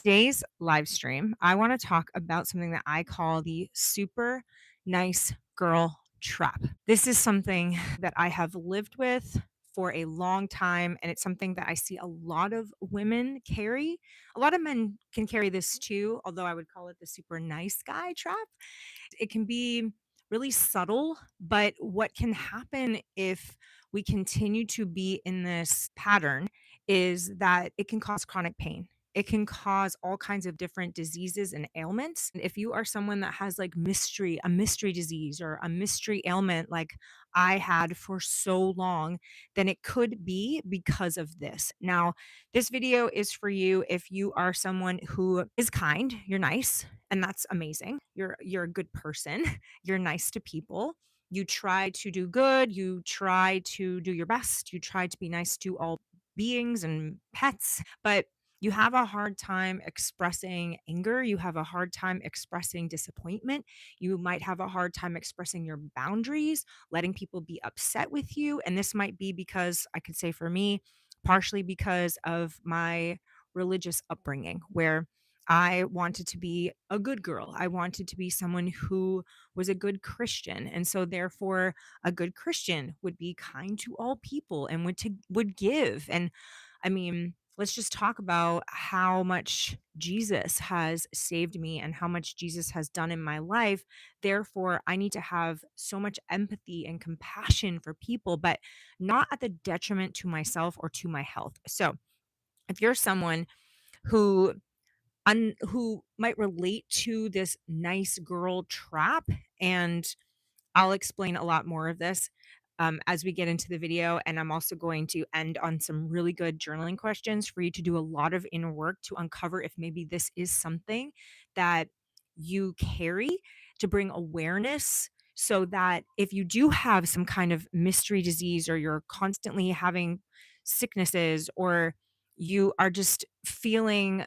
Today's live stream, I want to talk about something that I call the super nice girl trap. This is something that I have lived with for a long time, and it's something that I see a lot of women carry. A lot of men can carry this too, although I would call it the super nice guy trap. It can be really subtle, but what can happen if we continue to be in this pattern is that it can cause chronic pain. It can cause all kinds of different diseases and ailments. If you are someone that has like a mystery disease or a mystery ailment like I had for so long, then it could be because of this. Now, this video is for you if you are someone who is kind, you're nice, and that's amazing. You're a good person. You're nice to people. You try to do good, you try to do your best, you try to be nice to all beings and pets, but you have a hard time expressing anger, you have a hard time expressing disappointment, you might have a hard time expressing your boundaries, letting people be upset with you, and this might be because I could say for me, partially because of my religious upbringing where I wanted to be a good girl. I wanted to be someone who was a good Christian. And so therefore a good Christian would be kind to all people and would give. And I mean, let's just talk about how much Jesus has saved me and how much Jesus has done in my life. Therefore, I need to have so much empathy and compassion for people, but not at the detriment to myself or to my health. So, if you're someone who who might relate to this nice girl trap, and I'll explain a lot more of this as we get into the video. And I'm also going to end on some really good journaling questions for you to do a lot of inner work to uncover if maybe this is something that you carry to bring awareness so that if you do have some kind of mystery disease or you're constantly having sicknesses or you are just feeling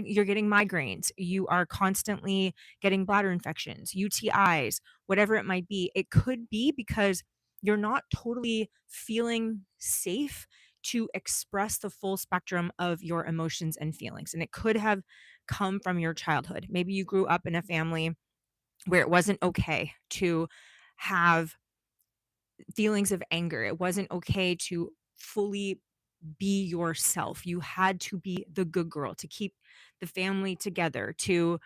you're getting migraines, you are constantly getting bladder infections, UTIs, whatever it might be. It could be because you're not totally feeling safe to express the full spectrum of your emotions and feelings. And it could have come from your childhood. Maybe you grew up in a family where it wasn't okay to have feelings of anger. It wasn't okay to fully be yourself. You had to be the good girl to keep the family together, to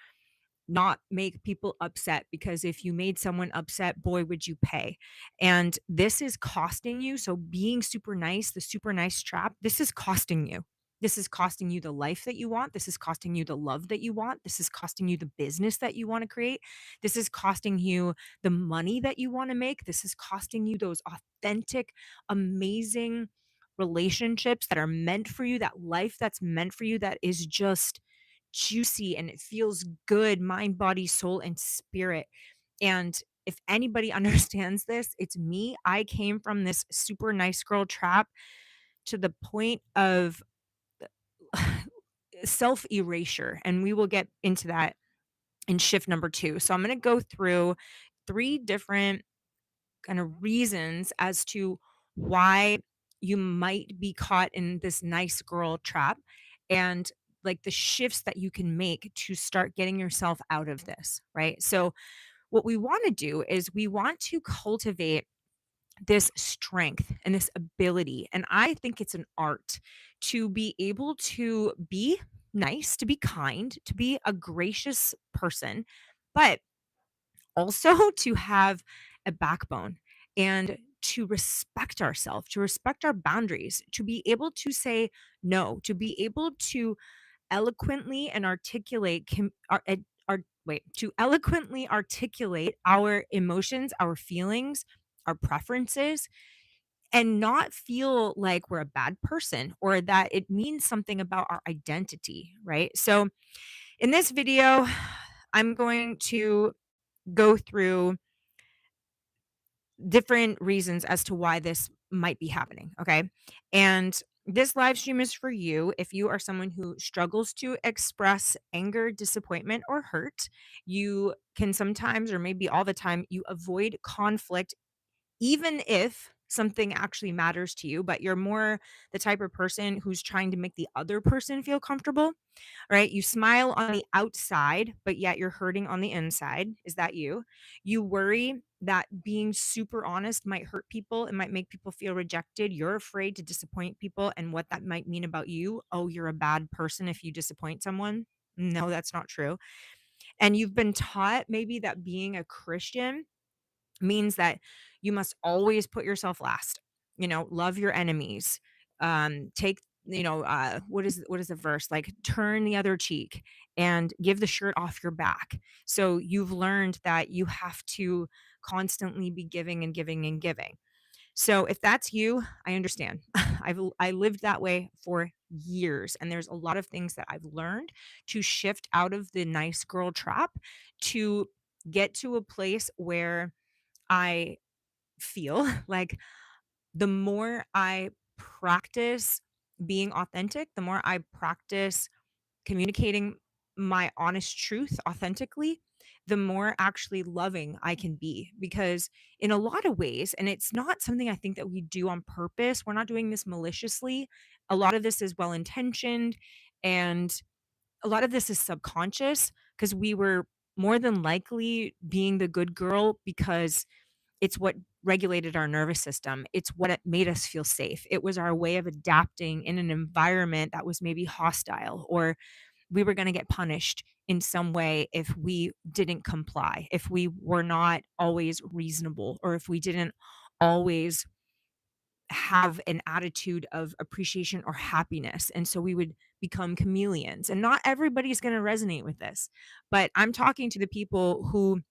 not make people upset because if you made someone upset, boy, would you pay. And this is costing you. So being super nice, the super nice trap, this is costing you. This is costing you the life that you want. This is costing you the love that you want. This is costing you the business that you want to create. This is costing you the money that you want to make. This is costing you those authentic, amazing relationships that are meant for you, that life that's meant for you, that is just juicy and it feels good, mind, body, soul, and spirit. And if anybody understands this, it's me. I came from this super nice girl trap to the point of self erasure. And we will get into that in shift number two. So I'm going to go through three different kind of reasons as to why you might be caught in this nice girl trap and like the shifts that you can make to start getting yourself out of this, right? So, what we want to do is we want to cultivate this strength and this ability. And I think it's an art to be able to be nice, to be kind, to be a gracious person, but also to have a backbone and to respect ourselves, to respect our boundaries, to be able to say no, to be able to eloquently and articulate to eloquently articulate our emotions, our feelings, our preferences, and not feel like we're a bad person or that it means something about our identity, right? So in this video, I'm going to go through different reasons as to why this might be happening. Okay. And this live stream is for you if you are someone who struggles to express anger, disappointment, or hurt. You can sometimes, or maybe all the time, you avoid conflict, even if something actually matters to you, but you're more the type of person who's trying to make the other person feel comfortable, right? You smile on the outside, but yet you're hurting on the inside. Is that you? You worry that being super honest might hurt people. It might make people feel rejected. You're afraid to disappoint people and what that might mean about you. Oh, you're a bad person if you disappoint someone. No, that's not true. And you've been taught maybe that being a Christian means that you must always put yourself last. Love your enemies. Take what is the verse like? Turn the other cheek and give the shirt off your back. So you've learned that you have to constantly be giving and giving and giving. So if that's you, I understand. I lived that way for years, and there's a lot of things that I've learned to shift out of the nice girl trap to get to a place where I feel like the more I practice being authentic, the more I practice communicating my honest truth authentically, the more actually loving I can be. Because in a lot of ways, and it's not something I think that we do on purpose, we're not doing this maliciously. A lot of this is well intentioned, and a lot of this is subconscious because we were more than likely being the good girl because it's what regulated our nervous system. It's what it made us feel safe. It was our way of adapting in an environment that was maybe hostile, or we were gonna get punished in some way if we didn't comply, if we were not always reasonable, or if we didn't always have an attitude of appreciation or happiness. And so we would become chameleons. And not everybody's gonna resonate with this, but I'm talking to the people who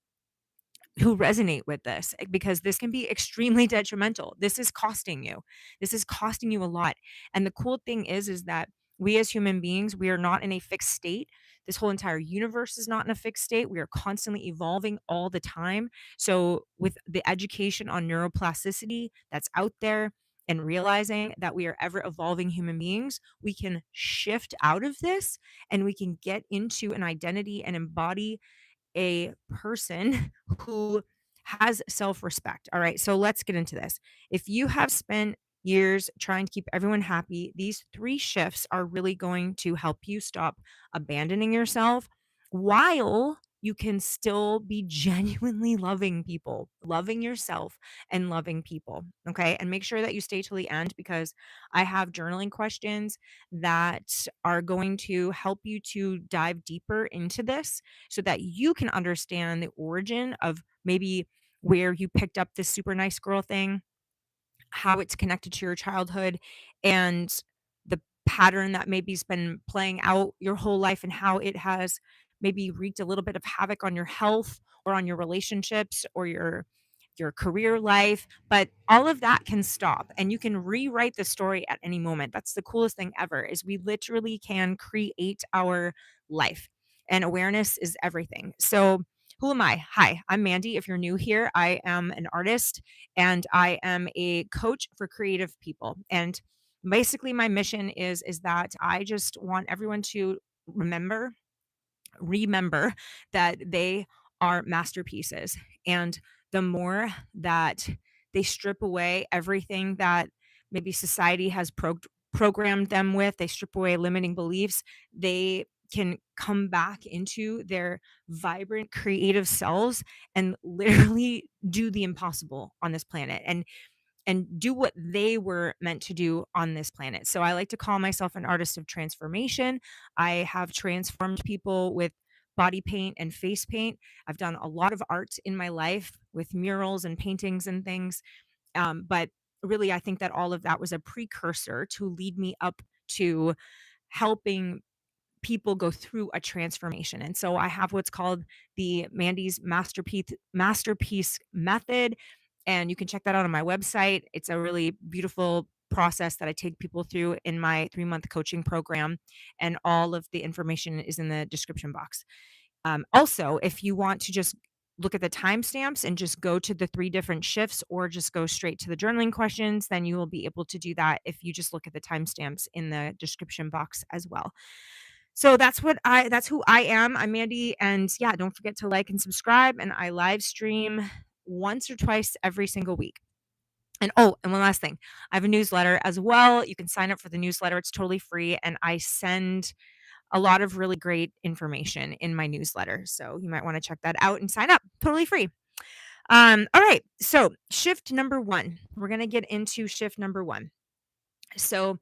resonate with this, because this can be extremely detrimental. This is costing you. This is costing you a lot. And the cool thing is that we as human beings, we are not in a fixed state. This whole entire universe is not in a fixed state. We are constantly evolving all the time. So with the education on neuroplasticity that's out there and realizing that we are ever evolving human beings, we can shift out of this and we can get into an identity and embody a person who has self-respect. All right, so let's get into this. If you have spent years trying to keep everyone happy, these 3 shifts are really going to help you stop abandoning yourself while you can still be genuinely loving people, loving yourself and loving people, okay? And make sure that you stay till the end because I have journaling questions that are going to help you to dive deeper into this so that you can understand the origin of maybe where you picked up this super nice girl thing, how it's connected to your childhood, and the pattern that maybe's been playing out your whole life and how it has maybe wreaked a little bit of havoc on your health or on your relationships or your career life, but all of that can stop and you can rewrite the story at any moment. That's the coolest thing ever is we literally can create our life and awareness is everything. So, who am I? Hi, I'm Mandy. If you're new here, I am an artist and I am a coach for creative people. And basically my mission is that I just want everyone to remember that they are masterpieces. And the more that they strip away everything that maybe society has programmed them with, they strip away limiting beliefs, they can come back into their vibrant creative selves and literally do the impossible on this planet and do what they were meant to do on this planet. So I like to call myself an artist of transformation. I have transformed people with body paint and face paint. I've done a lot of art in my life with murals and paintings and things. But really, I think that all of that was a precursor to lead me up to helping people go through a transformation. And so I have what's called the Mandy's masterpiece method, and you can check that out on my website. It's a really beautiful process that I take people through in my 3-month coaching program, and all of the information is in the description box. Also, if you want to just look at the timestamps and just go to the 3 different shifts or just go straight to the journaling questions, then you will be able to do that if you just look at the timestamps in the description box as well. So that's who I am. I'm Mandy, and yeah, don't forget to like and subscribe, and I live stream once or twice every single week. And oh, and one last thing, I have a newsletter as well. You can sign up for the newsletter. It's totally free, and I send a lot of really great information in my newsletter. So you might want to check that out and sign up. Totally free. All right. So shift number one. We're gonna get into shift number one. So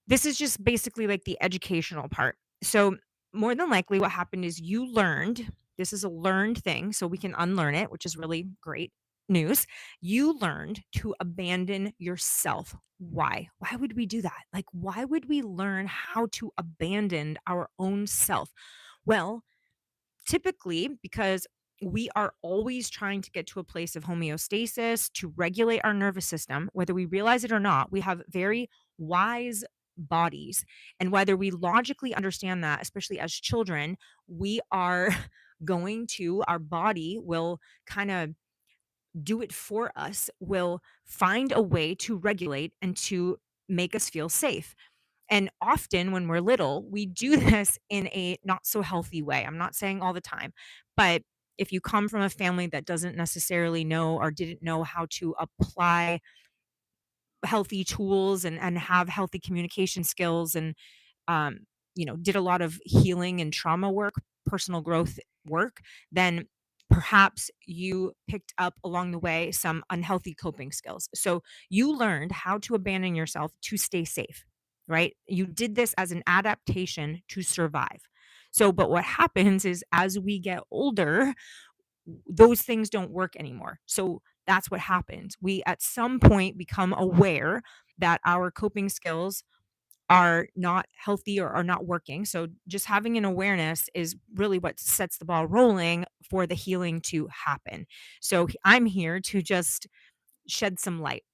this is just basically like the educational part. So, more than likely, what happened is you learned this is a learned thing, so we can unlearn it, which is really great news. You learned to abandon yourself. Why? Why would we do that? Like, why would we learn how to abandon our own self? Well, typically, because we are always trying to get to a place of homeostasis to regulate our nervous system, whether we realize it or not, we have very wise bodies. And whether we logically understand that, especially as children, we are our body will kind of do it for us, will find a way to regulate and to make us feel safe. And often when we're little, we do this in a not so healthy way. I'm not saying all the time, but if you come from a family that doesn't necessarily know or didn't know how to apply healthy tools and have healthy communication skills and um, did a lot of healing and trauma work, personal growth work, then perhaps you picked up along the way some unhealthy coping skills. So you learned how to abandon yourself to stay safe, right? You did this as an adaptation to survive. So, but what happens is as we get older, those things don't work anymore. So that's what happens. We at some point become aware that our coping skills are not healthy or are not working. So just having an awareness is really what sets the ball rolling for the healing to happen. So I'm here to just shed some light.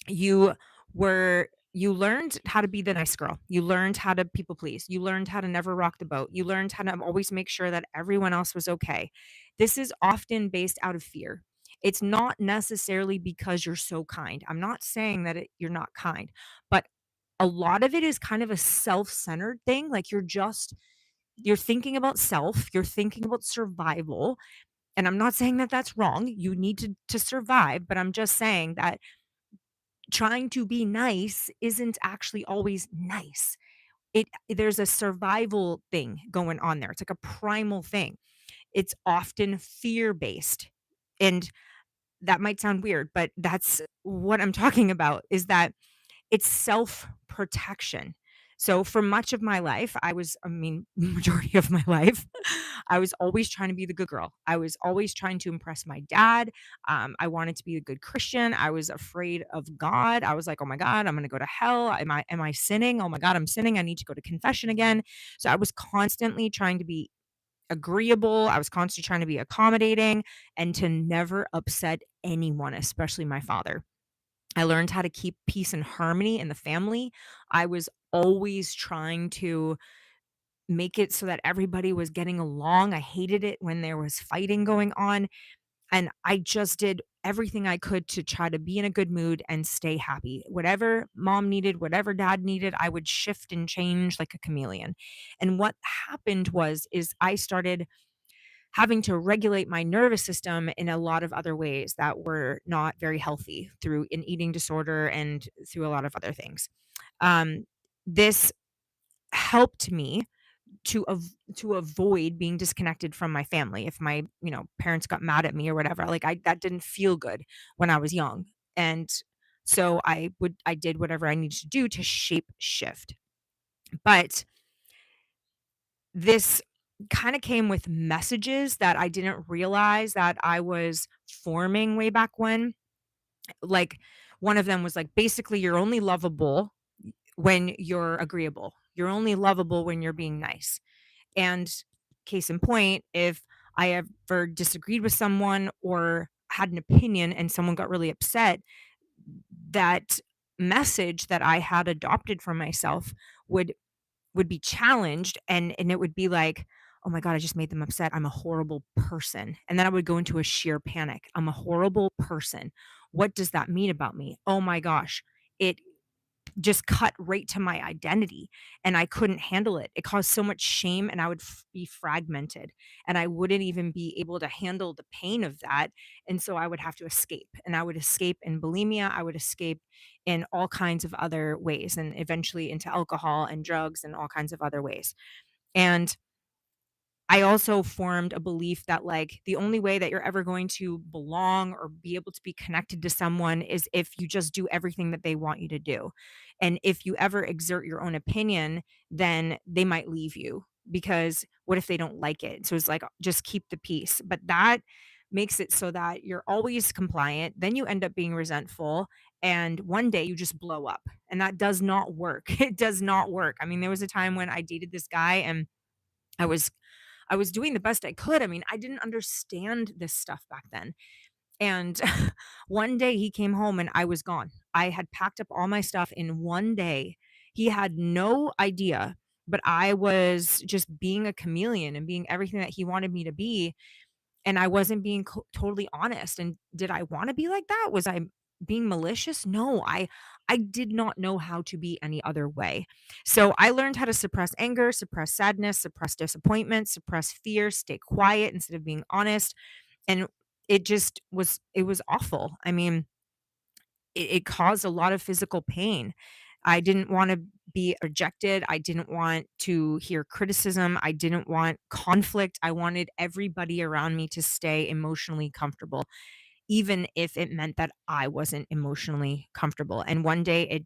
You you learned how to be the nice girl. You learned how to people please. You learned how to never rock the boat. You learned how to always make sure that everyone else was okay. This is often based out of fear. It's not necessarily because you're so kind. I'm not saying that you're not kind, but a lot of it is kind of a self-centered thing. Like you're thinking about self, you're thinking about survival. And I'm not saying that that's wrong. You need to survive, but I'm just saying that trying to be nice isn't actually always nice. There's a survival thing going on there. It's like a primal thing. It's often fear-based. And that might sound weird, but that's what I'm talking about is that it's self-protection. So for much of my life, majority of my life, I was always trying to be the good girl. I was always trying to impress my dad. I wanted to be a good Christian. I was afraid of God. I was like, "Oh my God, I'm gonna go to hell. Am I sinning? Oh my God, I'm sinning. I need to go to confession again." So I was constantly trying to be agreeable. I was constantly trying to be accommodating and to never upset anyone, especially my father. I learned how to keep peace and harmony in the family. I was always trying to make it so that everybody was getting along. I hated it when there was fighting going on. And I just did everything I could to try to be in a good mood and stay happy. Whatever mom needed, whatever dad needed, I would shift and change like a chameleon. And what happened is I started having to regulate my nervous system in a lot of other ways that were not very healthy through an eating disorder and through a lot of other things. Um, this helped me to avoid being disconnected from my family. If my, parents got mad at me or whatever, like that didn't feel good when I was young. And so I did whatever I needed to do to shape shift. But this kind of came with messages that I didn't realize that I was forming way back when. Like one of them was like basically you're only lovable when you're agreeable. You're only lovable when you're being nice. And case in point, if I ever disagreed with someone or had an opinion and someone got really upset, that message that I had adopted for myself would be challenged and it would be like, "Oh my god, I just made them upset. I'm a horrible person." And then I would go into a sheer panic. "I'm a horrible person. What does that mean about me? Oh my gosh." It just cut right to my identity, and I couldn't handle it. It caused so much shame, and I would be fragmented, and I wouldn't even be able to handle the pain of that. And so I would have to escape, and I would escape in bulimia. I would escape in all kinds of other ways, and eventually into alcohol and drugs and all kinds of other ways. And I also formed a belief that, like, the only way that you're ever going to belong or be able to be connected to someone is if you just do everything that they want you to do. And if you ever exert your own opinion, then they might leave you, because what if they don't like it? So it's like, just keep the peace. But that makes it so that you're always compliant. Then you end up being resentful. And one day you just blow up. And that does not work. It does not work. I mean, there was a time when I dated this guy, and I was I was doing the best I could. I mean, I didn't understand this stuff back then. And one day he came home and I was gone. I had packed up all my stuff in one day. He had no idea, but I was just being a chameleon and being everything that he wanted me to be, and I wasn't being totally honest. And did I want to be like that? Was I being malicious? No, I did not know how to be any other way. So I learned how to suppress anger, suppress sadness, suppress disappointment, suppress fear, stay quiet instead of being honest. And it was awful. I mean, it caused a lot of physical pain. I didn't want to be rejected. I didn't want to hear criticism. I didn't want conflict. I wanted everybody around me to stay emotionally comfortable, even if it meant that I wasn't emotionally comfortable. And one day I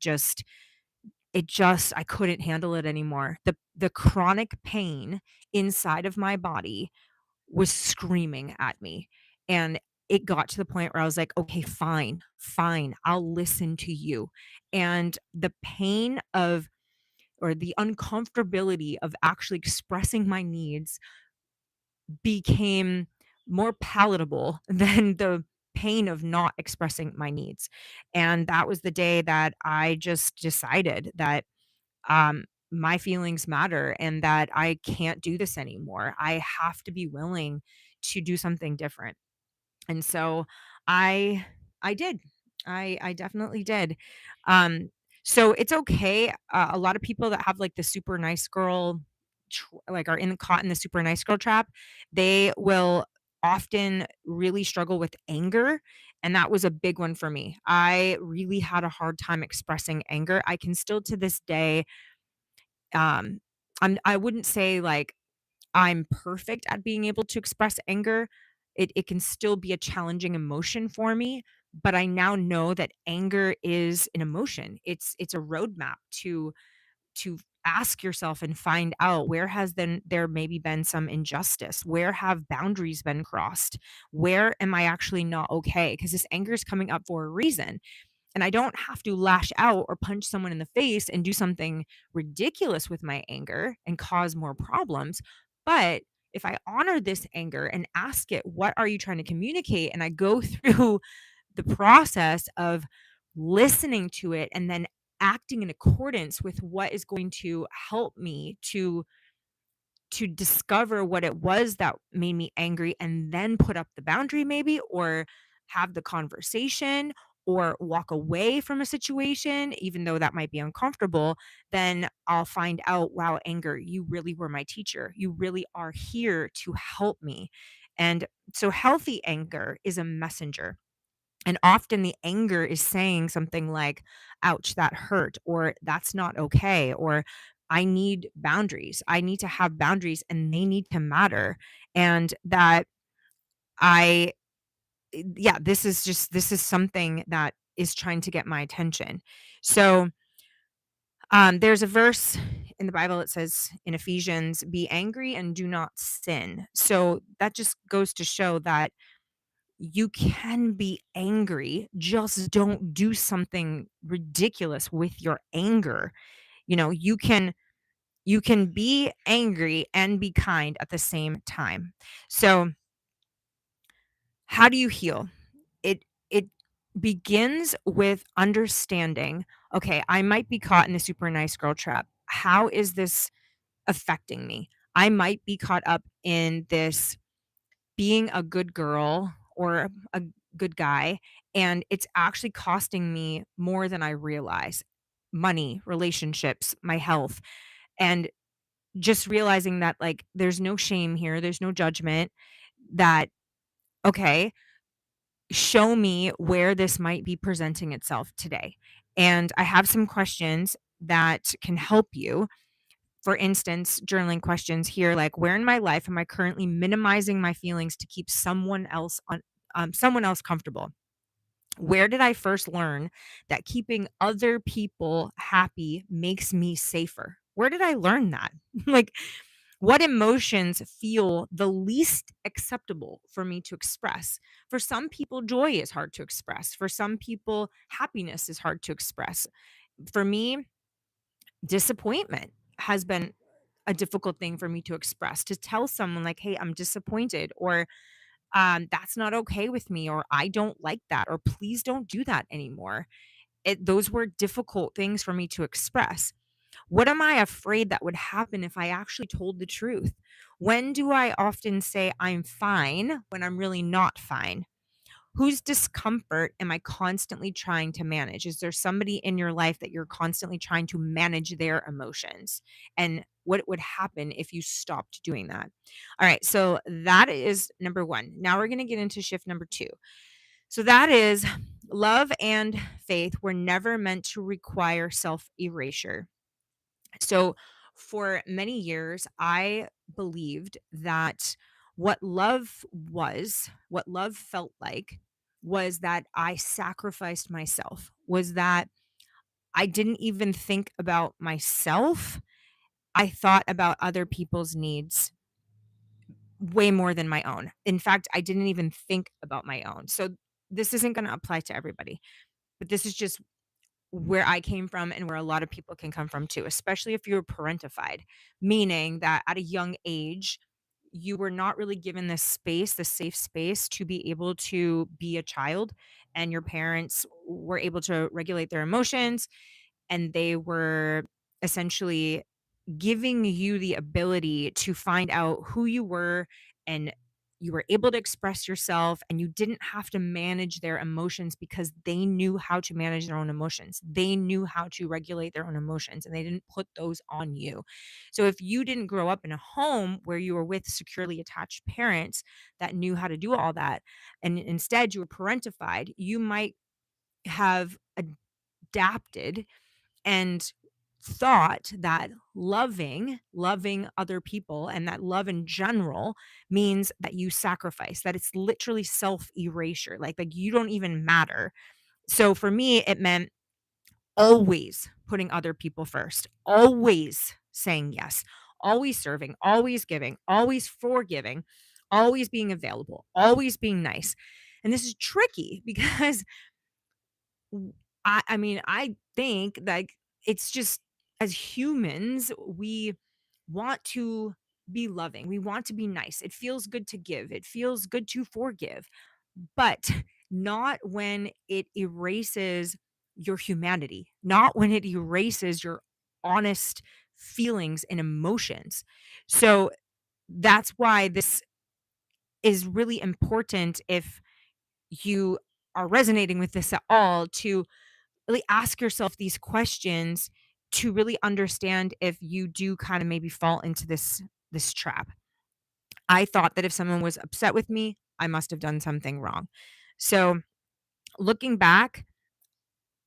couldn't handle it anymore. The chronic pain inside of my body was screaming at me. And it got to the point where I was like, okay, fine, fine, I'll listen to you. And the pain of, or the uncomfortability of actually expressing my needs became more palatable than the pain of not expressing my needs. And that was the day that I just decided that my feelings matter and that I can't do this anymore. I have to be willing to do something different. And so I I did. I definitely did. Um so it's okay. A lot of people that have like the super nice girl like are in caught in the super nice girl trap, they will often really struggle with anger, and that was a big one for me. I really had a hard time expressing anger. I can still to this day um I wouldn't say like I'm perfect at being able to express anger. It can still be a challenging emotion for me, but I now know that anger is an emotion. It's a roadmap to ask yourself and find out where has then there maybe been some injustice. Where have boundaries been crossed? Where am I actually not okay? Because this anger is coming up for a reason. And I don't have to lash out or punch someone in the face and do something ridiculous with my anger and cause more problems. But if I honor this anger and ask it, what are you trying to communicate? And I go through the process of listening to it and then acting in accordance with what is going to help me to discover what it was that made me angry and then put up the boundary maybe, or have the conversation, or walk away from a situation even though that might be uncomfortable, then I'll find out, wow, anger, you really were my teacher. You really are here to help me. And so healthy anger is a messenger. And often the anger is saying something like, ouch, that hurt, or that's not okay, or I need boundaries. I need to have boundaries and they need to matter. And that I, yeah, this is something that is trying to get my attention. So there's a verse in the Bible that says in Ephesians, be angry and do not sin. So that just goes to show that you can be angry, just don't do something ridiculous with your anger. You know, you can be angry and be kind at the same time. So, how do you heal? It begins with understanding, okay, I might be caught in the super nice girl trap. How is this affecting me? I might be caught up in this being a good girl or a good guy, and it's actually costing me more than I realize. money, relationships, my health, and just realizing that, like, there's no shame here, there's no judgment, that, okay, show me where this might be presenting itself today. And I have some questions that can help you. For instance, journaling questions here, like, where in my life am I currently minimizing my feelings to keep someone else comfortable? Where did I first learn that keeping other people happy makes me safer? Where did I learn that? Like, what emotions feel the least acceptable for me to express? For some people, joy is hard to express. For some people, happiness is hard to express. For me, disappointment has been a difficult thing for me to express, to tell someone, like, hey, I'm disappointed, or that's not okay with me, or I don't like that, or please don't do that anymore. Those were difficult things for me to express. What am I afraid that would happen if I actually told the truth? When do I often say I'm fine when I'm really not fine? Whose discomfort am I constantly trying to manage? Is there somebody in your life that you're constantly trying to manage their emotions? And what would happen if you stopped doing that? All right, so that is number one. Now we're going to get into shift number two. So that is, love and faith were never meant to require self erasure. So, for many years, I believed that what love felt like, was that I sacrificed myself, was that I didn't even think about myself. I thought about other people's needs way more than my own. In fact, I didn't even think about my own. So, this isn't going to apply to everybody, but this is just where I came from and where a lot of people can come from too, especially if you were parentified, meaning that at a young age, you were not really given this space, the safe space to be able to be a child, and your parents were able to regulate their emotions, and they were essentially giving you the ability to find out who you were, and you were able to express yourself, and you didn't have to manage their emotions because they knew how to manage their own emotions. They knew how to regulate their own emotions, and they didn't put those on you. So if you didn't grow up in a home where you were with securely attached parents that knew how to do all that, and instead you were parentified, you might have adapted and thought that loving other people, and that love in general, means that you sacrifice, that it's literally self erasure, like you don't even matter. So for me, it meant always putting other people first, always saying yes, always serving, always giving, always forgiving, always being available, always being nice. And this is tricky because I mean, I think, like, it's just, as humans, we want to be loving. We want to be nice. It feels good to give. It feels good to forgive, but not when it erases your humanity, not when it erases your honest feelings and emotions. So that's why this is really important, if you are resonating with this at all, to really ask yourself these questions, to really understand if you do kind of maybe fall into this trap. I thought that if someone was upset with me, I must have done something wrong. So, looking back,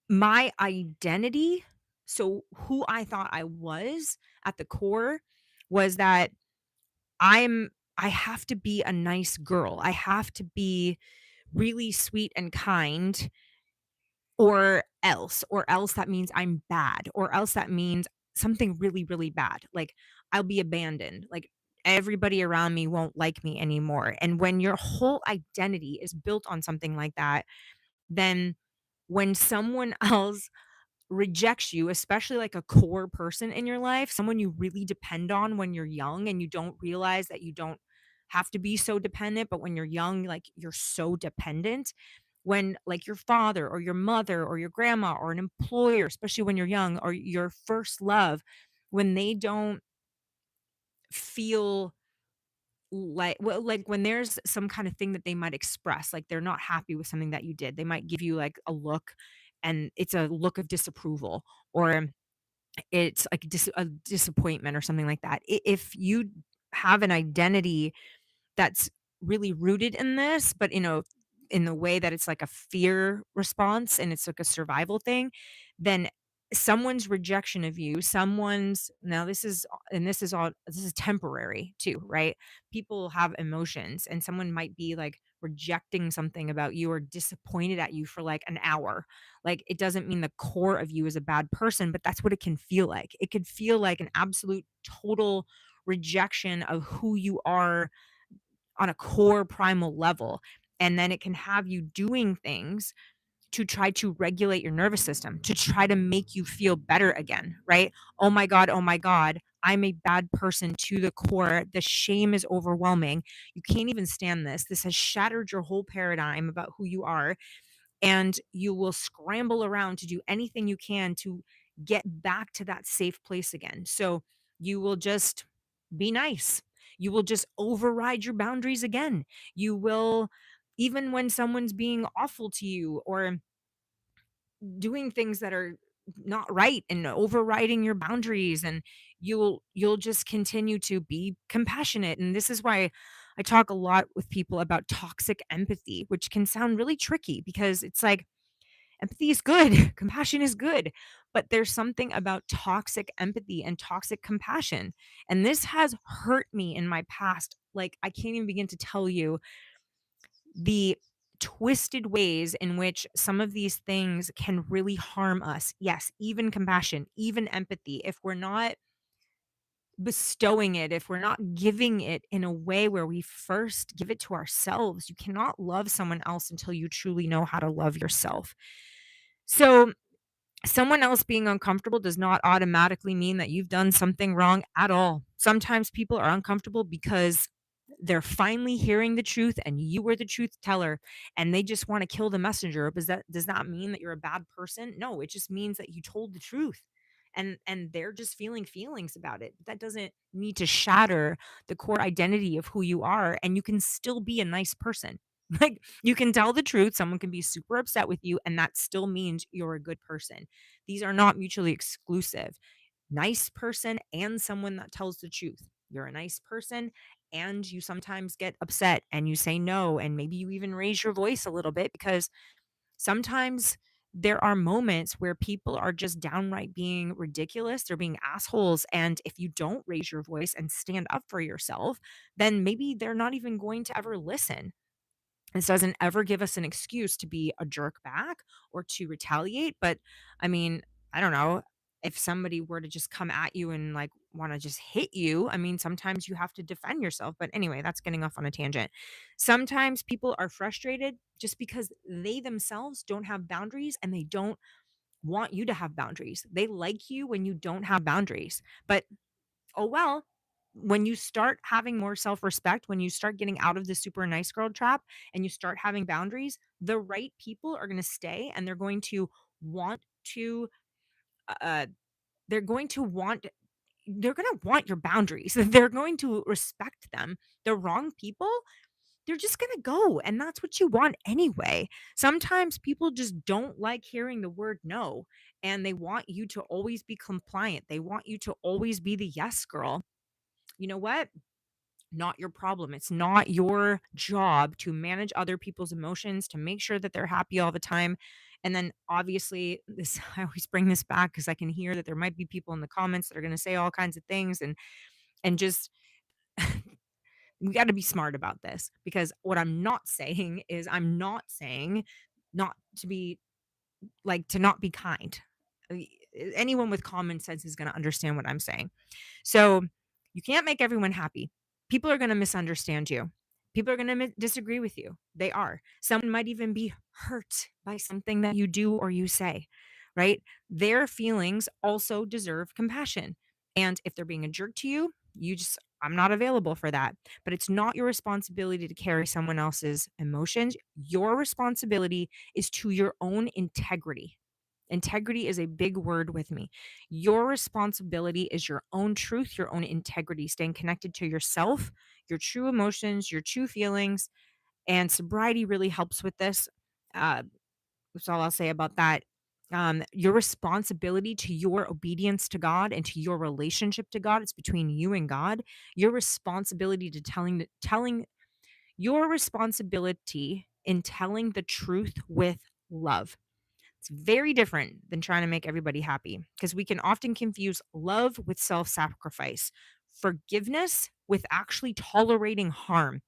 my identity, so who I thought I was at the core, was that I'm I have to be a nice girl. I have to be really sweet and kind, or else that means I'm bad, or else that means something really, really bad. Like, I'll be abandoned. Like, everybody around me won't like me anymore. And when your whole identity is built on something like that, then when someone else rejects you, especially like a core person in your life, someone you really depend on when you're young and you don't realize that you don't have to be so dependent, but when you're young, like, you're so dependent. When, like, your father or your mother or your grandma or an employer, especially when you're young, or your first love, when they don't feel like, well, like, when there's some kind of thing that they might express, like they're not happy with something that you did, they might give you like a look, and it's a look of disapproval, or it's like a disappointment or something like that. If you have an identity that's really rooted in this, but in the way that it's like a fear response and it's like a survival thing, then someone's rejection of you, someone's now this is and this is temporary too, right? People have emotions and someone might be like rejecting something about you or disappointed at you for like an hour. Like it doesn't mean the core of you is a bad person, but that's what it can feel like. It could feel like an absolute total rejection of who you are on a core primal level. And then it can have you doing things to try to regulate your nervous system, to try to make you feel better again, right? Oh my God, I'm a bad person to the core. The shame is overwhelming. You can't even stand this. This has shattered your whole paradigm about who you are, and you will scramble around to do anything you can to get back to that safe place again. So you will just be nice. You will just override your boundaries again. You will, even when someone's being awful to you or doing things that are not right and overriding your boundaries, and you'll just continue to be compassionate. And this is why I talk a lot with people about toxic empathy, which can sound really tricky because it's like empathy is good, compassion is good, but there's something about toxic empathy and toxic compassion. And this has hurt me in my past. Like, I can't even begin to tell you the twisted ways in which some of these things can really harm us. Yes, even compassion, even empathy. If we're not bestowing it, if we're not giving it in a way where we first give it to ourselves, you cannot love someone else until you truly know how to love yourself. So, someone else being uncomfortable does not automatically mean that you've done something wrong at all. Sometimes people are uncomfortable because they're finally hearing the truth and you were the truth teller and they just want to kill the messenger. Does that mean that you're a bad person? No, it just means that you told the truth. And they're just feeling feelings about it. That doesn't need to shatter the core identity of who you are, and you can still be a nice person. Like, you can tell the truth, someone can be super upset with you, and that still means you're a good person. These are not mutually exclusive. Nice person and someone that tells the truth. You're a nice person and you sometimes get upset and you say no, and maybe you even raise your voice a little bit because sometimes there are moments where people are just downright being ridiculous. They're being assholes. And if you don't raise your voice and stand up for yourself, then maybe they're not even going to ever listen. This doesn't ever give us an excuse to be a jerk back or to retaliate. But I mean, I don't know. If somebody were to just come at you and like want to just hit you, I mean, sometimes you have to defend yourself. But anyway, that's getting off on a tangent. Sometimes people are frustrated just because they themselves don't have boundaries and they don't want you to have boundaries. They like you when you don't have boundaries. But oh well, when you start having more self-respect, when you start getting out of the super nice girl trap and you start having boundaries, the right people are going to stay and they're going to want to uh they're going to want they're going to want your boundaries. They're going to respect them. The wrong people, they're just going to go, and that's what you want anyway. Sometimes people just don't like hearing the word no, and they want you to always be compliant. They want you to always be the yes girl. You know what? Not your problem. It's not your job to manage other people's emotions, to make sure that they're happy all the time. And then obviously, this I always bring this back because I can hear that there might be people in the comments that are going to say all kinds of things, and just we got to be smart about this, because what I'm not saying is I'm not saying not to be like to not be kind. Uh, Anyone with common sense is going to understand what I'm saying. So you can't make everyone happy. People are going to misunderstand you. People are going to disagree with you. They are. Someone might even be hurt by something that you do or you say, right? Their feelings also deserve compassion. And if they're being a jerk to you, I'm not available for that. But it's not your responsibility to carry someone else's emotions. Your responsibility is to your own integrity. Integrity is a big word with me. Your responsibility is your own truth, your own integrity, staying connected to yourself, your true emotions, your true feelings. And sobriety really helps with this. Uh, that's all I'll say about that. Your responsibility to your obedience to God and to your relationship to God, it's between you and God. Your responsibility to telling your responsibility in telling the truth with love. It's very different than trying to make everybody happy because we can often confuse love with self sacrifice, forgiveness with actually tolerating harm,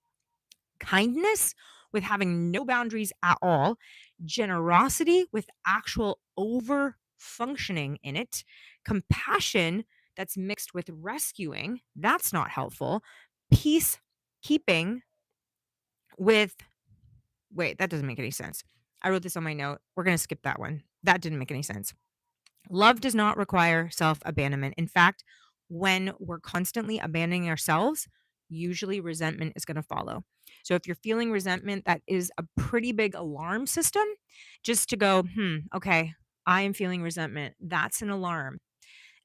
kindness with having no boundaries at all, generosity with actual over functioning in it, compassion that's mixed with rescuing. That's not helpful. Peace keeping with, wait, that doesn't make any sense. I wrote this on my note. We're going to skip that one. That didn't make any sense. Love does not require self abandonment. In fact, when we're constantly abandoning ourselves, usually resentment is going to follow. So if you're feeling resentment, that is a pretty big alarm system just to go, okay, I am feeling resentment. That's an alarm.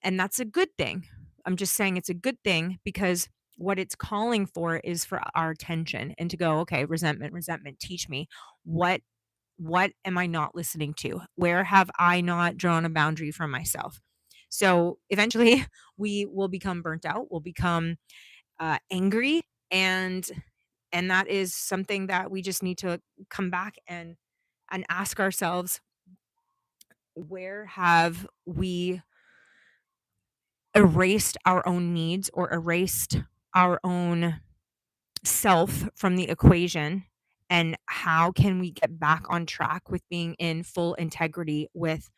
And that's a good thing. I'm just saying it's a good thing because what it's calling for is for our attention and to go, okay, resentment, resentment, teach me what am I not listening to? Where have I not drawn a boundary for myself? So eventually we will become burnt out, we'll become angry, and that is something that we just need to come back and ask ourselves, where have we erased our own needs or erased our own self from the equation, and how can we get back on track with being in full integrity with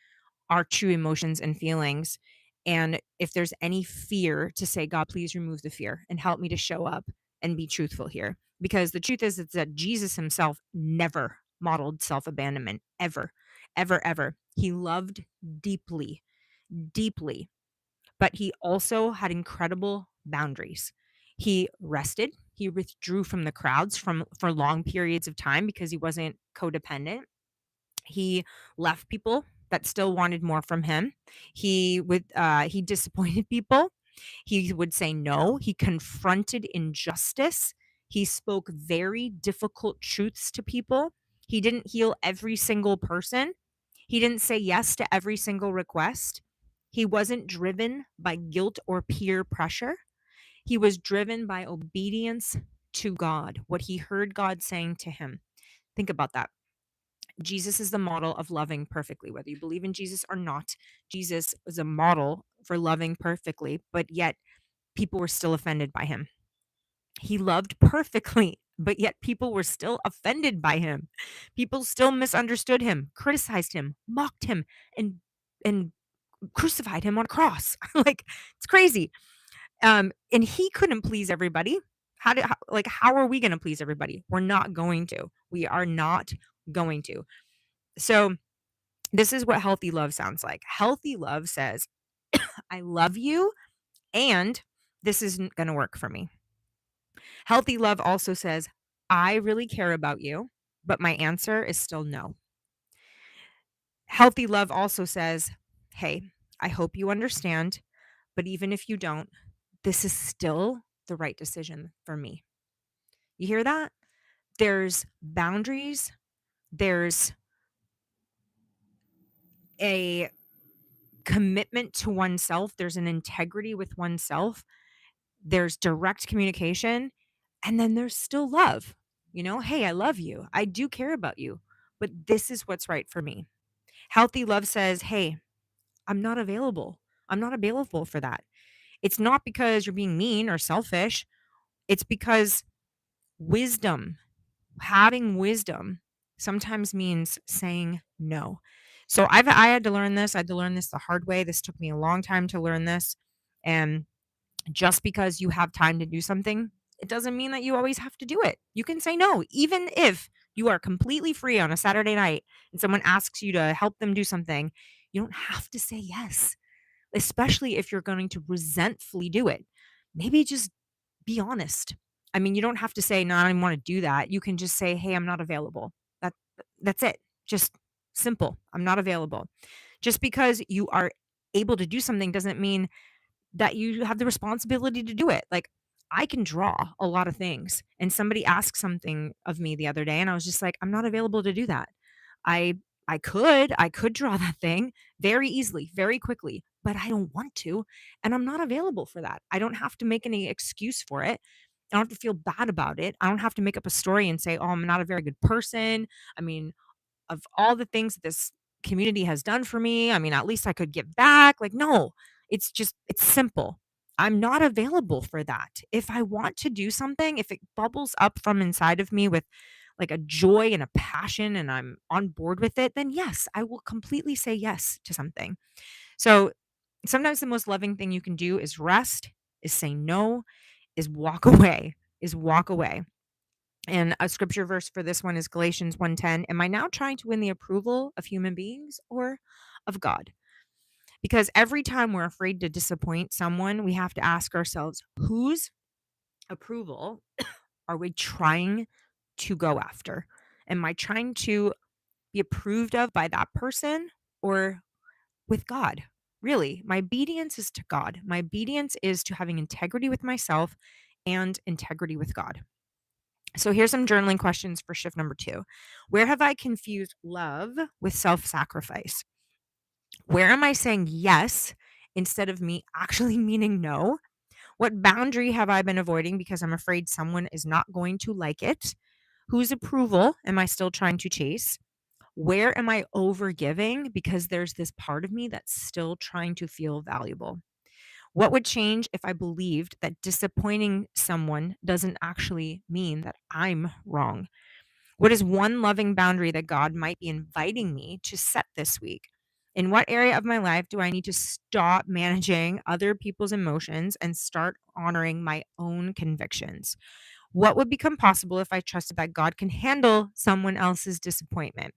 our true emotions and feelings. And if there's any fear, to say, God, please remove the fear and help me to show up and be truthful here. Because the truth is, it's that Jesus himself never modeled self abandonment, ever, ever, ever. He loved deeply, deeply, but he also had incredible boundaries. He rested, he withdrew from the crowds for long periods of time because he wasn't codependent. He left people that still wanted more from him. He disappointed people. He would say no. He confronted injustice. He spoke very difficult truths to people. He didn't heal every single person. He didn't say yes to every single request. He wasn't driven by guilt or peer pressure. He was driven by obedience to God, what he heard God saying to him. Think about that. Jesus is the model of loving perfectly. Whether you believe in Jesus or not, Jesus is a model for loving perfectly, but yet people were still offended by him. He loved perfectly, but yet people were still offended by him. People still misunderstood him, criticized him, mocked him, and crucified him on a cross. Like, it's crazy. And he couldn't please everybody. How are we going to please everybody? We're not going to. We are not going to. So this is what healthy love sounds like. Healthy love says, I love you, and this isn't going to work for me. Healthy love also says, I really care about you, but my answer is still no. Healthy love also says, hey, I hope you understand, but even if you don't, this is still the right decision for me. You hear that? There's boundaries, there's a commitment to oneself, there's an integrity with oneself, there's direct communication, and then there's still love. Hey, I love you. I do care about you, but this is what's right for me. Healthy love says, hey, I'm not available. I'm not available for that. It's not because you're being mean or selfish. It's because wisdom, having wisdom sometimes means saying no. So I had to learn this. I had to learn this the hard way. This took me a long time to learn this. And just because you have time to do something, it doesn't mean that you always have to do it. You can say no, even if you are completely free on a Saturday night and someone asks you to help them do something, you don't have to say yes, especially if you're going to resentfully do it. Maybe just be honest. I mean, you don't have to say, no, I don't want to do that. You can just say, hey, I'm not available. That that's it. Just simple. I'm not available. Just because you are able to do something doesn't mean that you have the responsibility to do it. Like, I can draw a lot of things. And somebody asked something of me the other day, and I was just like, I'm not available to do that. I I could draw that thing very easily, very quickly, but I don't want to, and I'm not available for that. I don't have to make any excuse for it. I don't have to feel bad about it. I don't have to make up a story and say, "Oh, I'm not a very good person." I mean, of all the things that this community has done for me, I mean, at least I could give back. Like, no, it's simple. I'm not available for that. If I want to do something, if it bubbles up from inside of me with like a joy and a passion and I'm on board with it, then yes, I will completely say yes to something. So sometimes the most loving thing you can do is rest, is say no, is walk away, is walk away. And a scripture verse for this one is Galatians 1:10. Am I now trying to win the approval of human beings or of God? Because every time we're afraid to disappoint someone, we have to ask ourselves, whose approval are we trying to go after? Am I trying to be approved of by that person or with God? Really, my obedience is to God. My obedience is to having integrity with myself and integrity with God. So here's some journaling questions for shift number 2. Where have I confused love with self-sacrifice? Where am I saying yes instead of me actually meaning no? What boundary have I been avoiding because I'm afraid someone is not going to like it? Whose approval am I still trying to chase? Where am I overgiving because there's this part of me that's still trying to feel valuable? What would change if I believed that disappointing someone doesn't actually mean that I'm wrong? What is one loving boundary that God might be inviting me to set this week? In what area of my life do I need to stop managing other people's emotions and start honoring my own convictions? What would become possible if I trusted that God can handle someone else's disappointment?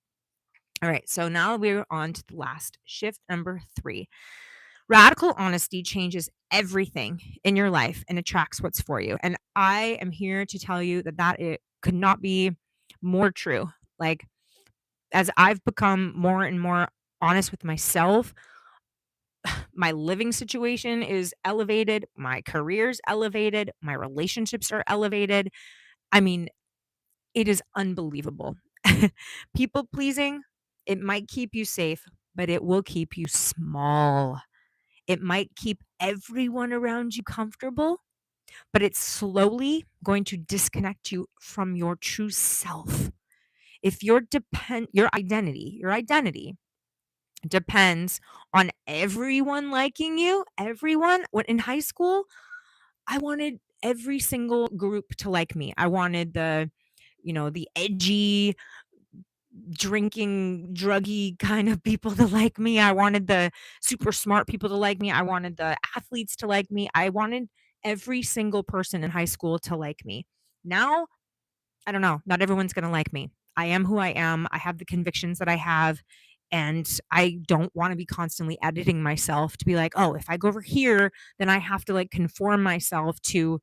All right, so now we're on to the last shift number 3. Radical honesty changes everything in your life and attracts what's for you. And I am here to tell you that it could not be more true. Like, as I've become more and more honest with myself, my living situation is elevated, my career's elevated, my relationships are elevated. I mean, it is unbelievable. People pleasing, it might keep you safe, but it will keep you small. It might keep everyone around you comfortable, but it's slowly going to disconnect you from your true self. If your identity depends on everyone liking you, everyone when in high school, I wanted every single group to like me. I wanted the edgy drinking, druggy kind of people to like me. I wanted the super smart people to like me. I wanted the athletes to like me. I wanted every single person in high school to like me. Now, I don't know. Not everyone's going to like me. I am who I am. I have the convictions that I have. And I don't want to be constantly editing myself to be like, oh, if I go over here, then I have to like conform myself to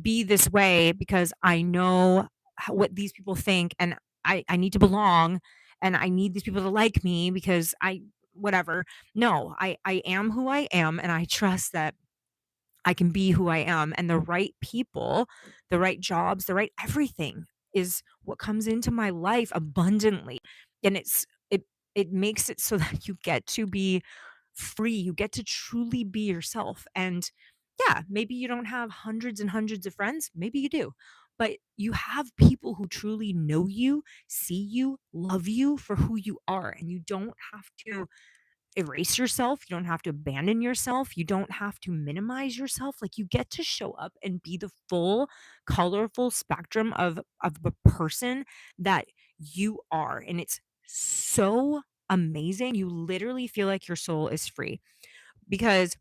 be this way because I know what these people think and I need to belong and I need these people to like me because whatever. No, I am who I am and I trust that I can be who I am and the right people, the right jobs, the right everything is what comes into my life abundantly. And it makes it so that you get to be free. You get to truly be yourself. And yeah, maybe you don't have hundreds and hundreds of friends, maybe you do. But you have people who truly know you, see you, love you for who you are, and you don't have to erase yourself. You don't have to abandon yourself. You don't have to minimize yourself. Like you get to show up and be the full, colorful spectrum of the person that you are. And it's so amazing. You literally feel like your soul is free because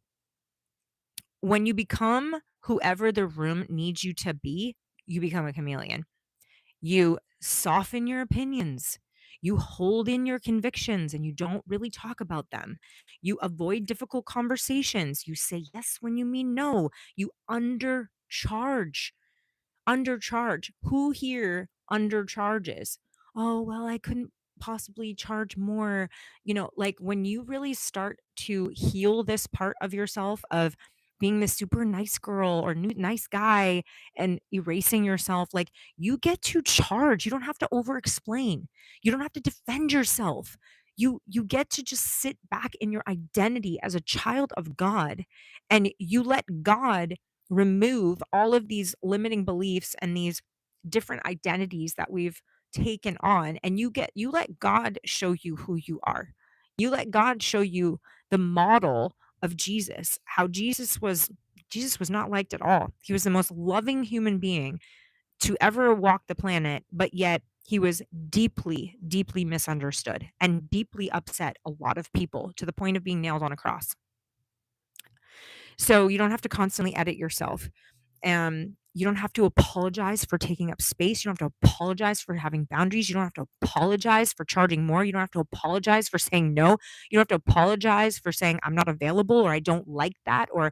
when you become whoever the room needs you to be, you become a chameleon. You soften your opinions. You hold in your convictions and you don't really talk about them. You avoid difficult conversations. You say yes when you mean no. You undercharge. Undercharge. Who here undercharges? Oh, well, I couldn't possibly charge more. Like when you really start to heal this part of yourself of being this super nice girl or nice guy and erasing yourself. Like, you get to charge. You don't have to over explain. You don't have to defend yourself. You get to just sit back in your identity as a child of God, and you let God remove all of these limiting beliefs and these different identities that we've taken on, and you let God show you who you are. You let God show you the model of Jesus, how Jesus was not liked at all. He was the most loving human being to ever walk the planet, but yet he was deeply, deeply misunderstood and deeply upset a lot of people to the point of being nailed on a cross. So you don't have to constantly edit yourself. You don't have to apologize for taking up space. You don't have to apologize for having boundaries. You don't have to apologize for charging more. You don't have to apologize for saying no. You don't have to apologize for saying I'm not available or I don't like that or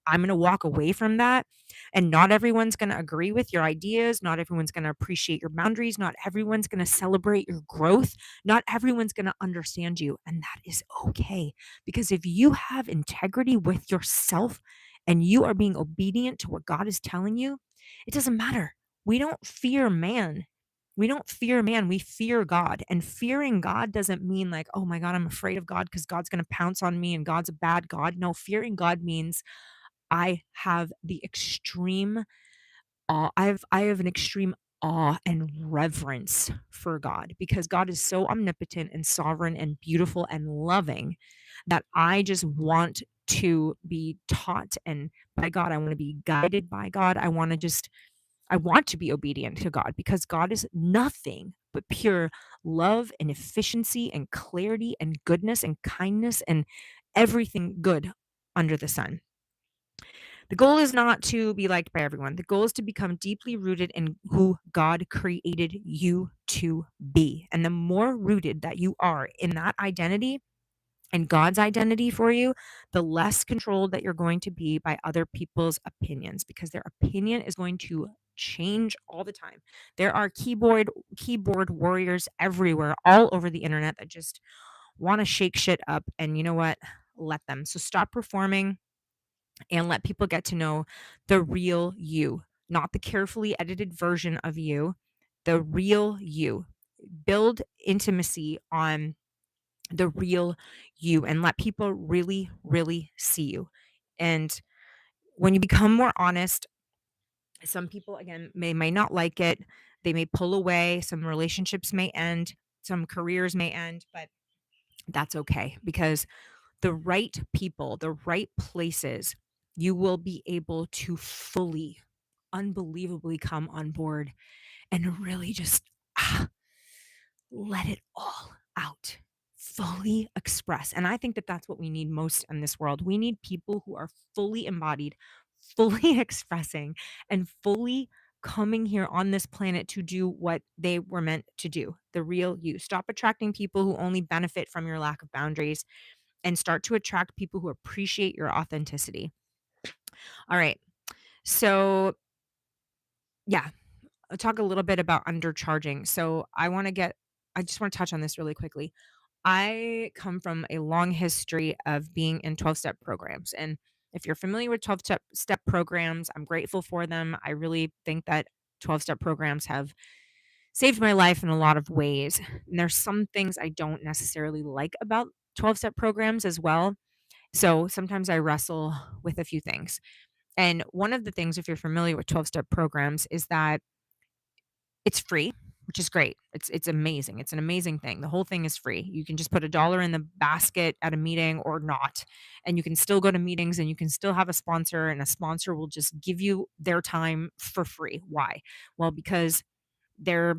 I'm going to walk away from that. And not everyone's going to agree with your ideas. Not everyone's going to appreciate your boundaries. Not everyone's going to celebrate your growth. Not everyone's going to understand you. And that is okay. Because if you have integrity with yourself, and you are being obedient to what God is telling you, it doesn't matter. We don't fear man. We don't fear man. We fear God. And fearing God doesn't mean like, oh my God, I'm afraid of God because God's going to pounce on me and God's a bad God. No, fearing God means I have the extreme awe. I have an extreme awe and reverence for God because God is so omnipotent and sovereign and beautiful and loving that I just want to be taught and by God. I want to be guided by God. I want to be obedient to God because God is nothing but pure love and efficiency and clarity and goodness and kindness and everything good under the sun. The goal is not to be liked by everyone. The goal is to become deeply rooted in who God created you to be. And the more rooted that you are in that identity and God's identity for you, the less controlled that you're going to be by other people's opinions because their opinion is going to change all the time. There are keyboard warriors everywhere all over the internet that just want to shake shit up, and you know what? Let them. So stop performing and let people get to know the real you, not the carefully edited version of you, the real you. Build intimacy on the real you and let people really, really see you. And when you become more honest, some people, again, may not like it. They may pull away. Some relationships may end. Some careers may end, but that's okay because the right people, the right places, you will be able to fully, unbelievably come on board and really just ah, let it all out, fully express. And I think that that's what we need most in this world. We need people who are fully embodied, fully expressing, and fully coming here on this planet to do what they were meant to do, the real you. Stop attracting people who only benefit from your lack of boundaries and start to attract people who appreciate your authenticity. All right. So, yeah, I'll talk a little bit about undercharging. I just want to touch on this really quickly. I come from a long history of being in 12-step programs. And if you're familiar with 12-step programs, I'm grateful for them. I really think that 12-step programs have saved my life in a lot of ways. And there's some things I don't necessarily like about 12-step programs as well. So sometimes I wrestle with a few things. And one of the things, if you're familiar with 12-step programs, is that it's free, which is great. It's amazing. It's an amazing thing. The whole thing is free. You can just put a dollar in the basket at a meeting or not. And you can still go to meetings and you can still have a sponsor, and a sponsor will just give you their time for free. Why? Well, because they're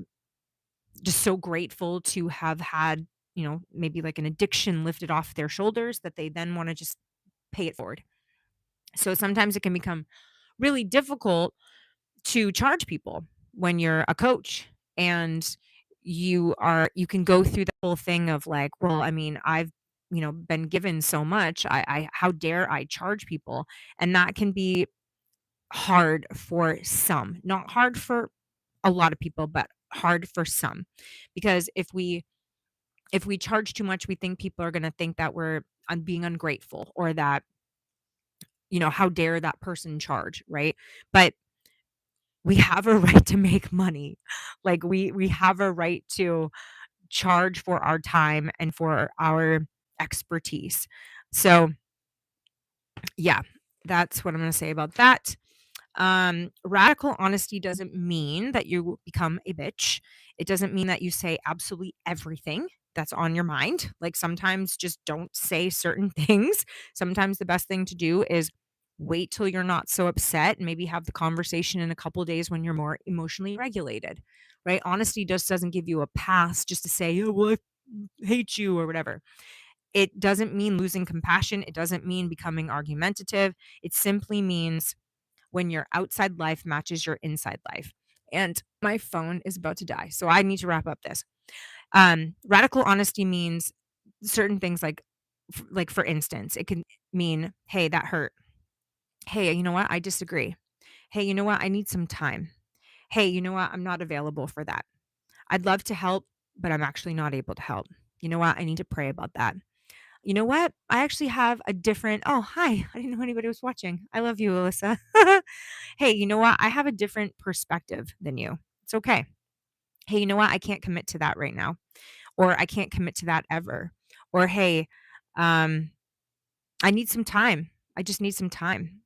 just so grateful to have had, maybe like an addiction lifted off their shoulders that they then want to just pay it forward. So sometimes it can become really difficult to charge people when you're a coach and you can go through the whole thing of like, well, I mean, I've been given so much. I how dare I charge people? And that can be hard for some, not hard for a lot of people, but hard for some. Because if we charge too much, we think people are going to think that we're being ungrateful or that how dare that person charge, right? But we have a right to make money. Like we have a right to charge for our time and for our expertise. So, yeah, that's what I'm going to say about that. Radical honesty doesn't mean that you become a bitch. It doesn't mean that you say absolutely everything that's on your mind. Like sometimes just don't say certain things. Sometimes the best thing to do is wait till you're not so upset and maybe have the conversation in a couple days when you're more emotionally regulated. Right? Honesty just doesn't give you a pass just to say, "Oh, well, I hate you," or whatever. It doesn't mean losing compassion. It doesn't mean becoming argumentative. It simply means when your outside life matches your inside life. And my phone is about to die, so I need to wrap up this. Radical honesty means certain things like for instance, it can mean, "Hey, that hurt. Hey, you know what? I disagree. Hey, you know what? I need some time. Hey, you know what? I'm not available for that. I'd love to help, but I'm actually not able to help. You know what? I need to pray about that. You know what? I actually have a different." Oh, hi. I didn't know anybody was watching. I love you, Alyssa. "Hey, you know what? I have a different perspective than you. It's okay. Hey, you know what? I can't commit to that right now." Or "I can't commit to that ever." Or "Hey, um, I need some time. I just need some time."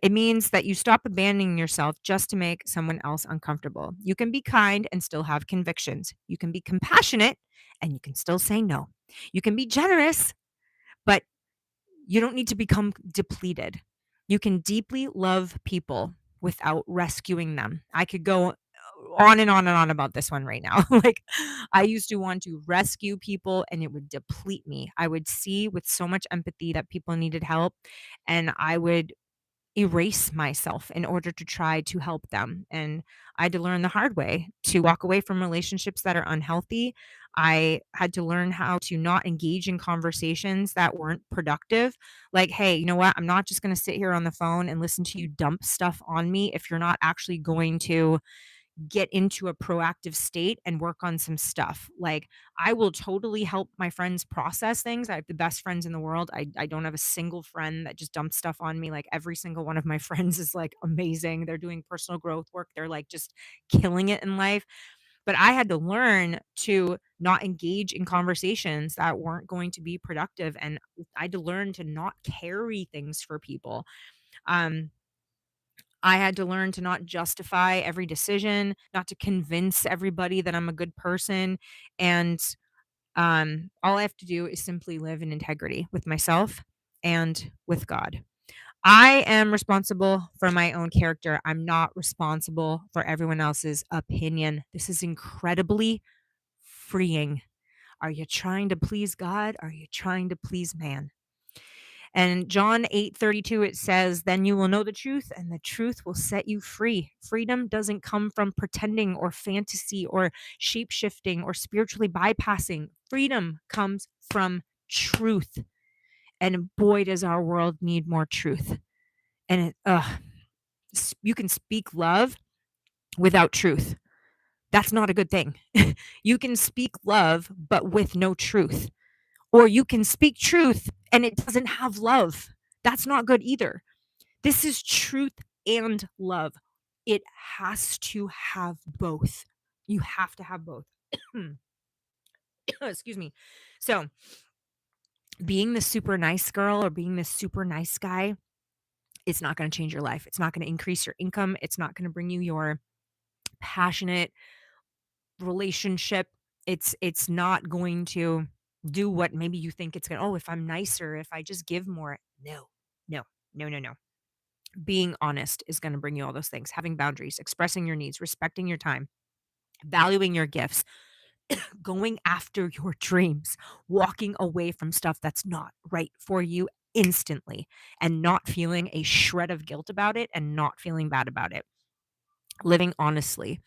It means that you stop abandoning yourself just to make someone else uncomfortable. You can be kind and still have convictions. You can be compassionate and you can still say no. You can be generous, but you don't need to become depleted. You can deeply love people without rescuing them. I could go on and on and on about this one right now. Like, I used to want to rescue people and it would deplete me. I would see with so much empathy that people needed help, and I would erase myself in order to try to help them. And I had to learn the hard way to walk away from relationships that are unhealthy. I had to learn how to not engage in conversations that weren't productive. Like, "Hey, you know what? I'm not just going to sit here on the phone and listen to you dump stuff on me if you're not actually going to get into a proactive state and work on some stuff." Like, I will totally help my friends process things. I have the best friends in the world. I don't have a single friend that just dumps stuff on me. Like, every single one of my friends is like amazing. They're doing personal growth work. They're like just killing it in life. But I had to learn to not engage in conversations that weren't going to be productive. And I had to learn to not carry things for people. Um, I had to learn to not justify every decision, not to convince everybody that I'm a good person, and, all I have to do is simply live in integrity with myself and with God. I am responsible for my own character. I'm not responsible for everyone else's opinion. This is incredibly freeing. Are you trying to please God? Are you trying to please man? And John 8:32, it says, "Then you will know the truth, and the truth will set you free." Freedom doesn't come from pretending or fantasy or shape shifting or spiritually bypassing. Freedom comes from truth. And boy, does our world need more truth. And you can speak love without truth. That's not a good thing. You can speak love, but with no truth. Or you can speak truth and it doesn't have love. That's not good either. This is truth and love. It has to have both. You have to have both. Excuse me. So, being the super nice girl or being the super nice guy, it's not going to change your life. It's not going to increase your income. It's not going to bring you your passionate relationship. It's not going to do what maybe you think it's going to. Oh, if I'm nicer, if I just give more. No. No. No, no, no. Being honest is going to bring you all those things. Having boundaries, expressing your needs, respecting your time, valuing your gifts, going after your dreams, walking away from stuff that's not right for you instantly, and not feeling a shred of guilt about it and not feeling bad about it. Living honestly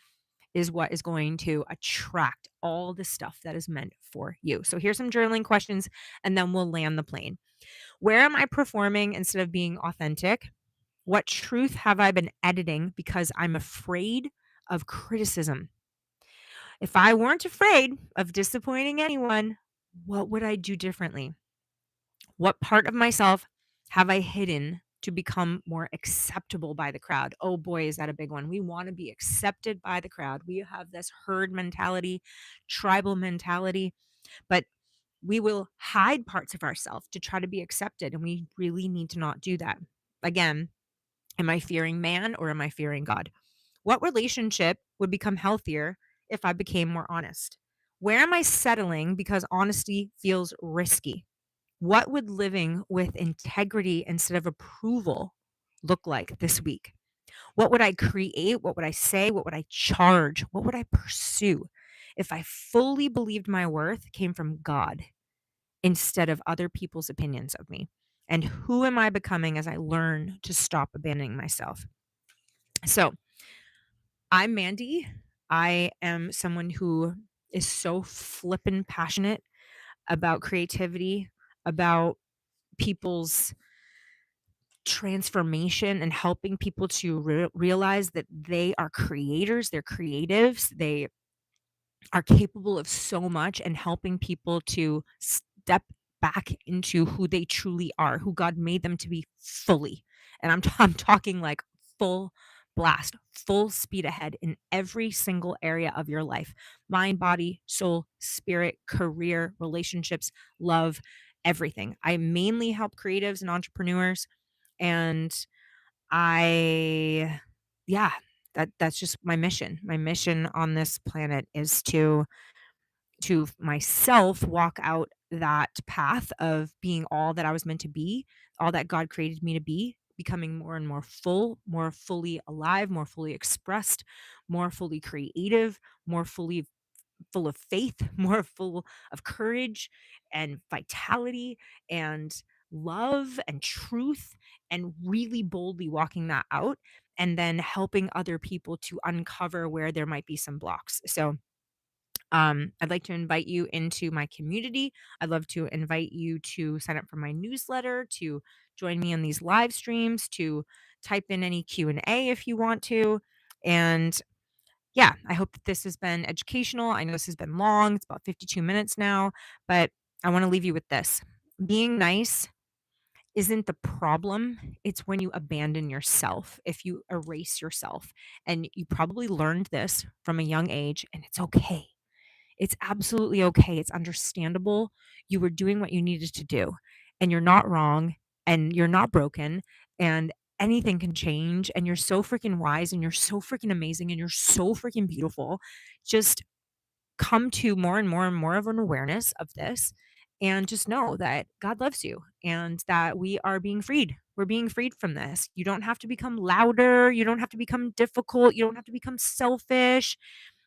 is what is going to attract all the stuff that is meant for you. So here's some journaling questions and then we'll land the plane. Where am I performing instead of being authentic? What truth have I been editing because I'm afraid of criticism? If I weren't afraid of disappointing anyone, what would I do differently? What part of myself have I hidden to become more acceptable by the crowd. Oh boy, is that a big one. We want to be accepted by the crowd. We have this herd mentality, tribal mentality, but we will hide parts of ourselves to try to be accepted. And we really need to not do that. Again, am I fearing man or am I fearing God? What relationship would become healthier if I became more honest? Where am I settling because honesty feels risky? What would living with integrity instead of approval look like this week? What would I create? What would I say? What would I charge? What would I pursue if I fully believed my worth came from God instead of other people's opinions of me? And who am I becoming as I learn to stop abandoning myself? So, I'm Mandy. I am someone who is so flippin' passionate about creativity, about people's transformation and helping people to realize that they are creators, they're creatives, they are capable of so much, and helping people to step back into who they truly are, who God made them to be fully. And I'm talking like full blast, full speed ahead in every single area of your life: mind, body, soul, spirit, career, relationships, love, everything. I mainly help creatives and entrepreneurs. And I, yeah, that's just my mission. My mission on this planet is to myself walk out that path of being all that I was meant to be, all that God created me to be, becoming more and more full, more fully alive, more fully expressed, more fully creative, more fully full of faith, more full of courage and vitality and love and truth, and really boldly walking that out, and then helping other people to uncover where there might be some blocks. So I'd like to invite you into my community. I'd love to invite you to sign up for my newsletter, to join me on these live streams, to type in any Q&A if you want to. And yeah, I hope that this has been educational. I know this has been long. It's about 52 minutes now, but I want to leave you with this. Being nice isn't the problem. It's when you abandon yourself, if you erase yourself. And you probably learned this from a young age, and it's okay. It's absolutely okay. It's understandable. You were doing what you needed to do, and you're not wrong, and you're not broken, and anything can change. And you're so freaking wise, and you're so freaking amazing, and you're so freaking beautiful. Just come to more and more and more of an awareness of this, and just know that God loves you and that we are being freed. We're being freed from this. You don't have to become louder. You don't have to become difficult. You don't have to become selfish.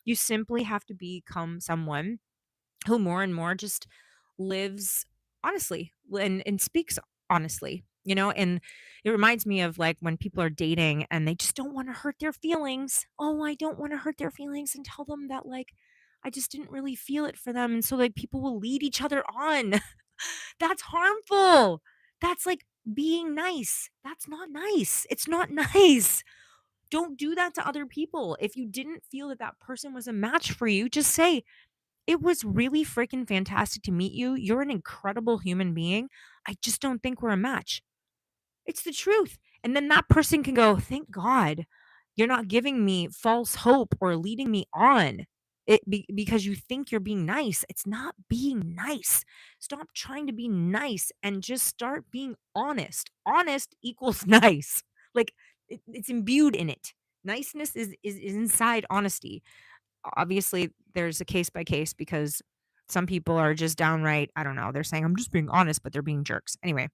You simply have to become someone who more and more just lives honestly and speaks honestly, and it reminds me of like when people are dating and they just don't want to hurt their feelings. Oh, I don't want to hurt their feelings and tell them that, like, I just didn't really feel it for them. And so like people will lead each other on. That's harmful. That's like being nice. That's not nice. It's not nice. Don't do that to other people. If you didn't feel that that person was a match for you, just say, it was really freaking fantastic to meet you. You're an incredible human being. I just don't think we're a match. It's the truth. And then that person can go, thank God you're not giving me false hope or leading me on because you think you're being nice. It's not being nice. Stop trying to be nice and just start being honest. Honest equals nice. Like it's imbued in it. Niceness is inside honesty. Obviously, there's a case by case because some people are just downright, I don't know, they're saying, I'm just being honest, but they're being jerks. Anyway,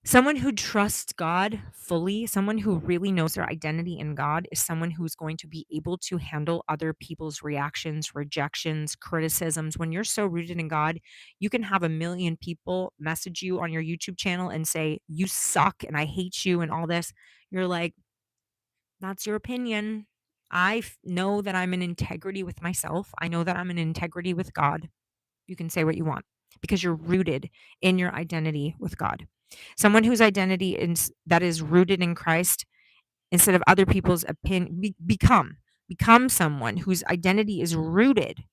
someone who trusts God fully, someone who really knows their identity in God, is someone who's going to be able to handle other people's reactions, rejections, criticisms. When you're so rooted in God, you can have a million people message you on your YouTube channel and say, you suck and I hate you and all this. You're like, that's your opinion. Know that I'm in integrity with myself. I know that I'm in integrity with God. You can say what you want because you're rooted in your identity with God. Someone whose identity is that is rooted in Christ instead of other people's opinion, become someone whose identity is rooted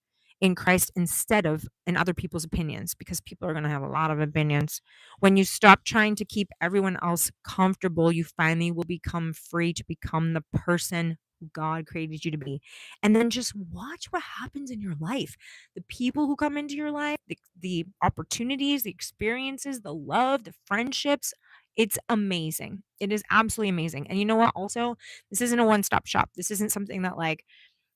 in Christ instead of in other people's opinions, because people are going to have a lot of opinions. When you stop trying to keep everyone else comfortable, you finally will become free to become the person who God created you to be. And then just watch what happens in your life. The people who come into your life, the opportunities, the experiences, the love, the friendships. It's amazing. It is absolutely amazing. And you know what? Also, this isn't a one stop shop. This isn't something that like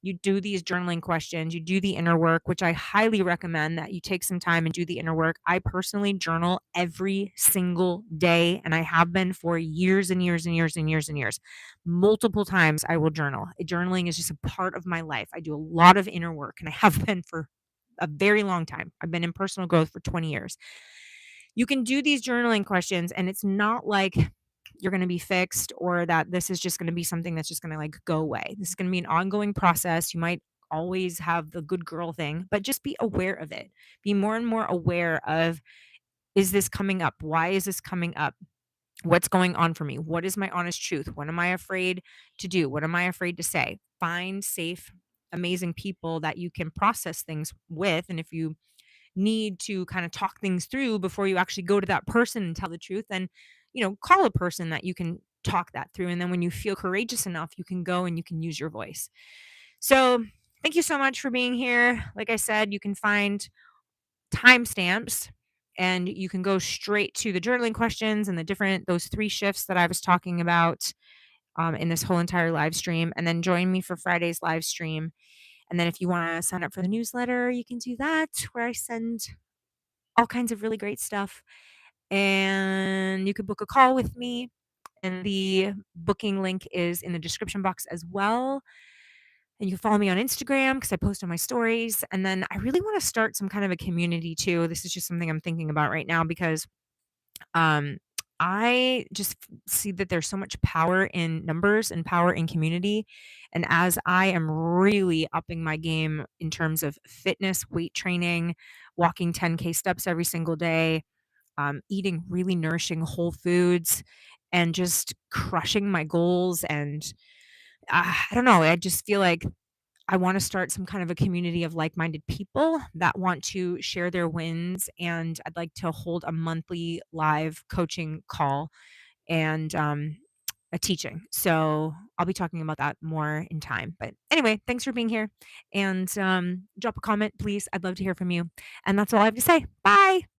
you do these journaling questions, you do the inner work, which I highly recommend that you take some time and do the inner work. I personally journal every single day, and I have been for years and years and years and years and years. Multiple times I will journal. Journaling is just a part of my life. I do a lot of inner work, and I have been for a very long time. I've been in personal growth for 20 years. You can do these journaling questions, and it's not like you're going to be fixed or that this is just going to be something that's just going to like go away. This is going to be an ongoing process. You might always have the good girl thing, but just be aware of it. Be more and more aware of, is this coming up? Why is this coming up? What's going on for me? What is my honest truth? What am I afraid to do? What am I afraid to say? Find safe, amazing people that you can process things with. And if you need to kind of talk things through before you actually go to that person and tell the truth, then, call a person that you can talk that through. And then when you feel courageous enough, you can go and you can use your voice. So, thank you so much for being here. Like I said, you can find timestamps and you can go straight to the journaling questions and those three shifts that I was talking about in this whole entire live stream. And then join me for Friday's live stream. And then if you want to sign up for the newsletter, you can do that, where I send all kinds of really great stuff. And you could book a call with me. And the booking link is in the description box as well. And you can follow me on Instagram because I post on my stories. And then I really want to start some kind of a community too. This is just something I'm thinking about right now because um, I just see that there's so much power in numbers and power in community. And as I am really upping my game in terms of fitness, weight training, walking 10K steps every single day, eating really nourishing whole foods, and just crushing my goals. And I don't know, I just feel like I want to start some kind of a community of like minded people that want to share their wins. And I'd like to hold a monthly live coaching call and a teaching. So I'll be talking about that more in time. But anyway, thanks for being here and drop a comment, please. I'd love to hear from you. And that's all I have to say. Bye.